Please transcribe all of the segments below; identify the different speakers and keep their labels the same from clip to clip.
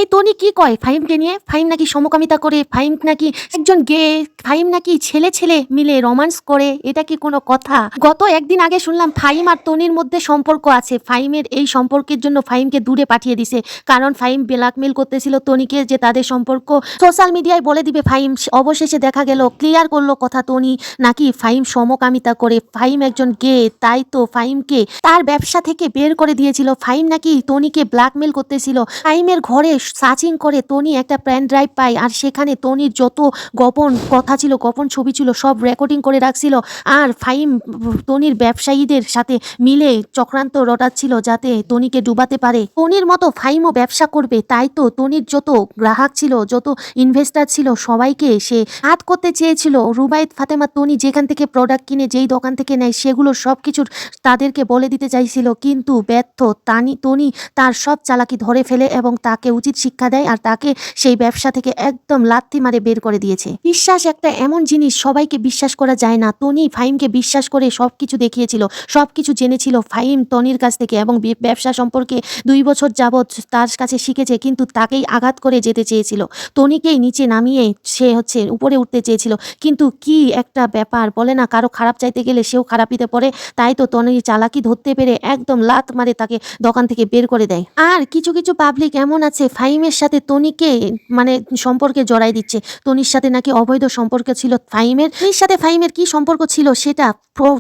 Speaker 1: এই টনি কি কয় ফাহিমকে নিয়ে? ফাহিম নাকি সমকামিতা করে, ফাহিম নাকি একজন গে, ফাহিম নাকি ছেলে ছেলে মিলে রোমান্স করে। এটা কি কোনো কথা? গত একদিন আগে শুনলাম ফাহিম আর টনির মধ্যে সম্পর্ক আছে। ফাহিমের এই সম্পর্কের জন্য ফাহিমকে দূরে পাঠিয়ে দিছে, কারণ ফাহিম ব্ল্যাকমেল করতেছিল টনিকে যে তাদের সম্পর্ক সোশ্যাল মিডিয়ায় বলে দিবে ফাহিম। অবশেষে দেখা গেল, ক্লিয়ার করলো কথা টনি নাকি ফাহিম সমকামিতা করে, ফাহিম একজন গে। তাই তো ফাহিমকে তার ব্যবসা থেকে বের করে দিয়েছিল। ফাহিম নাকি টনিকে ব্ল্যাকমেল করতেছিল। ফাহিমের ঘরে সার্চিং করে টনি একটা পেন ড্রাইভ পায়, আর সেখানে টনির যত গোপন কথা ছিল, গোপন ছবি ছিল, সব রেকর্ডিং করে রাখছিল। আর ফাহিম টনির ব্যবসায়ীদের সাথে মিলে চক্রান্ত রটাচ্ছিল যাতে টনিকে ডুবাতে পারে। টনির মতো ফাহিমও ব্যবসা করবে, তাই তো টনির যত গ্রাহক ছিল, যত ইনভেস্টার ছিল, সবাইকে সে হাত করতে চেয়েছিল। রুবায়েত ফাতেমা টনি যেখান থেকে প্রোডাক্ট কিনে, যেই দোকান থেকে নেয়, সেগুলো সব কিছুর তাদেরকে বলে দিতে চাইছিল, কিন্তু ব্যর্থ। টনি তার সব চালাকি ধরে ফেলে এবং তাকে উচিত শিক্ষা দেয়, আর তাকে সেই ব্যবসা থেকে একদম লাথি মারে বের করে দিয়েছে। বিশ্বাস একটা এমন জিনিস, সবাইকে বিশ্বাস করা যায় না। টনি ফাহিমকে বিশ্বাস করে সবকিছু দেখিয়েছিল, সবকিছু জেনেছিল ফাহিম টনির কাছ থেকে, এবং ব্যবসা সম্পর্কে 2 বছর যাবৎ তার কাছে শিখেছে, কিন্তু তাকেই আঘাত করে যেতে চেয়েছিল। টনিকেই নিচে নামিয়ে সে উপরে উঠতে চেয়েছিল। কিন্তু কি একটা ব্যাপার, বলে না, কারো খারাপ চাইতে গেলে সেও খারাপিতে পড়ে। তাই তো টনির চালাকি ধরতে পেরে একদম লাত মারে তাকে দোকান থেকে বের করে দেয়। আর কিছু কিছু পাবলিক এমন আছে ফাহিমের সাথে টনিকে সম্পর্কে জড়াই দিচ্ছে। টনির সাথে নাকি অবৈধ সম্পর্ক ছিল ফাহিমের। এর সাথে ফাহিমের কি সম্পর্ক ছিল সেটা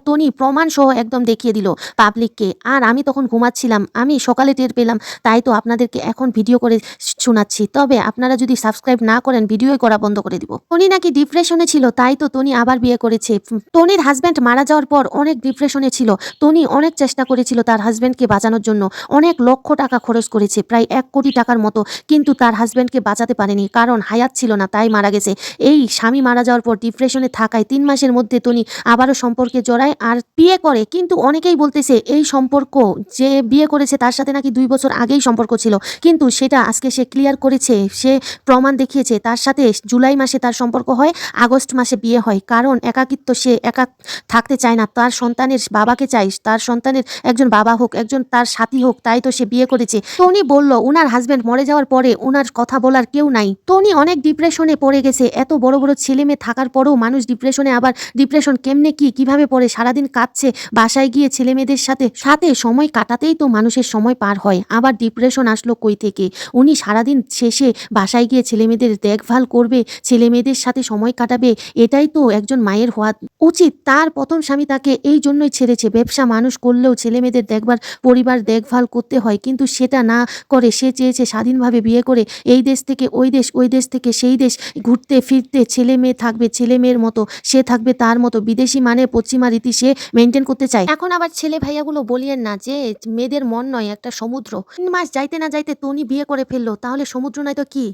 Speaker 1: টনি প্রমাণ সহ একদম দেখিয়ে দিল পাবলিককে। আর আমি তখন ঘুমাচ্ছিলাম, আমি সকালে টের পেলাম। তাই তো আপনাদেরকে এখন ভিডিও করে শোনাচ্ছি। তবে আপনারা যদি সাবস্ক্রাইব না করেন, ভিডিও করা বন্ধ করে দিব। টনি নাকি ডিপ্রেশনে ছিল, তাই তো টনি আবার বিয়ে করেছে। টনির হাজব্যান্ড মারা যাওয়ার পর অনেক ডিপ্রেশনে ছিল। টনি অনেক চেষ্টা করেছিল তার হাজব্যান্ডকে বাঁচানোর জন্য, অনেক লক্ষ টাকা খরচ করেছে, প্রায় 1 কোটি টাকার মতো, কিন্তু তার হাজব্যান্ডকে বাঁচাতে পারেনি, কারণ হায়াত ছিল না, তাই মারা গেছে। এই স্বামী মারা যাওয়ার পর ডিপ্রেশনে থাকায় 3 মাসের মধ্যে টনি আবারও সম্পর্কে জড়ায় আর বিয়ে করে। কিন্তু অনেকেই বলতেছে এই সম্পর্ক যে বিয়ে করেছে তার সাথে নাকি 2 বছর আগেই সম্পর্ক ছিল, কিন্তু সেটা আজকে সে ক্লিয়ার করেছে, সে প্রমাণ দেখিয়েছে। তার সাথে জুলাই মাসে তার সম্পর্ক হয়, আগস্ট মাসে বিয়ে হয়, কারণ একাকিত্ব, সে একা থাকতে চায় না, তার সন্তানের বাবাকে চাই, তার সন্তানের একজন বাবা হোক, একজন তার সাথী হোক, তাই তো সে বিয়ে করেছে। টনি বলল উনার হাজব্যান্ড মরে যাওয়ার পরে উনার কথা বলার কেউ নাই। টনি অনেক ডিপ্রেশনে পড়ে গেছে। এত বড় বড় ছেলে মেয়ে থাকার পরেও মানুষ ডিপ্রেশনে, আবার ডিপ্রেশন কেমনে কিভাবে পড়ে, সারাদিন কাঁদছে, বাসায় গিয়ে ছেলে মেয়েদের সাথে সাথে সময় কাটাতেই তো মানুষের সময় পার হয়, আবার ডিপ্রেশন আসলো কই থেকে? উনি সারাদিন শেষে বাসায় গিয়ে ছেলে মেয়েদের দেখভাল করবে, ছেলে মেয়েদের সাথে সময় কাটাবে, এটাই তো একজন মায়ের হওয়া উচিত। তার প্রথম স্বামী তাকে এই জন্যই ছেড়েছে। ব্যবসা মানুষ করলেও ছেলে মেয়েদের দেখভাল, পরিবার দেখভাল করতে হয়, কিন্তু সেটা না করে সে চেয়েছে স্বাধীনভাবে বিয়ে করে এই দেশ থেকে ওই দেশ, ওই দেশ থেকে সেই দেশ ঘুরতে ফিরতে, ছেলে মেয়ে থাকবে ছেলে মেয়ের মতো, সে থাকবে তার মতো, বিদেশি পশ্চিমা রীতি সে মেনটেন করতে চায়। এখন আবার ছেলে ভাইয়াগুলো বলিয়েন না যে মেয়েদের মন নয় একটা সমুদ্র। 3 মাস যাইতে না যাইতে টনি বিয়ে করে ফেললো, তাহলে সমুদ্র নয় তো কি?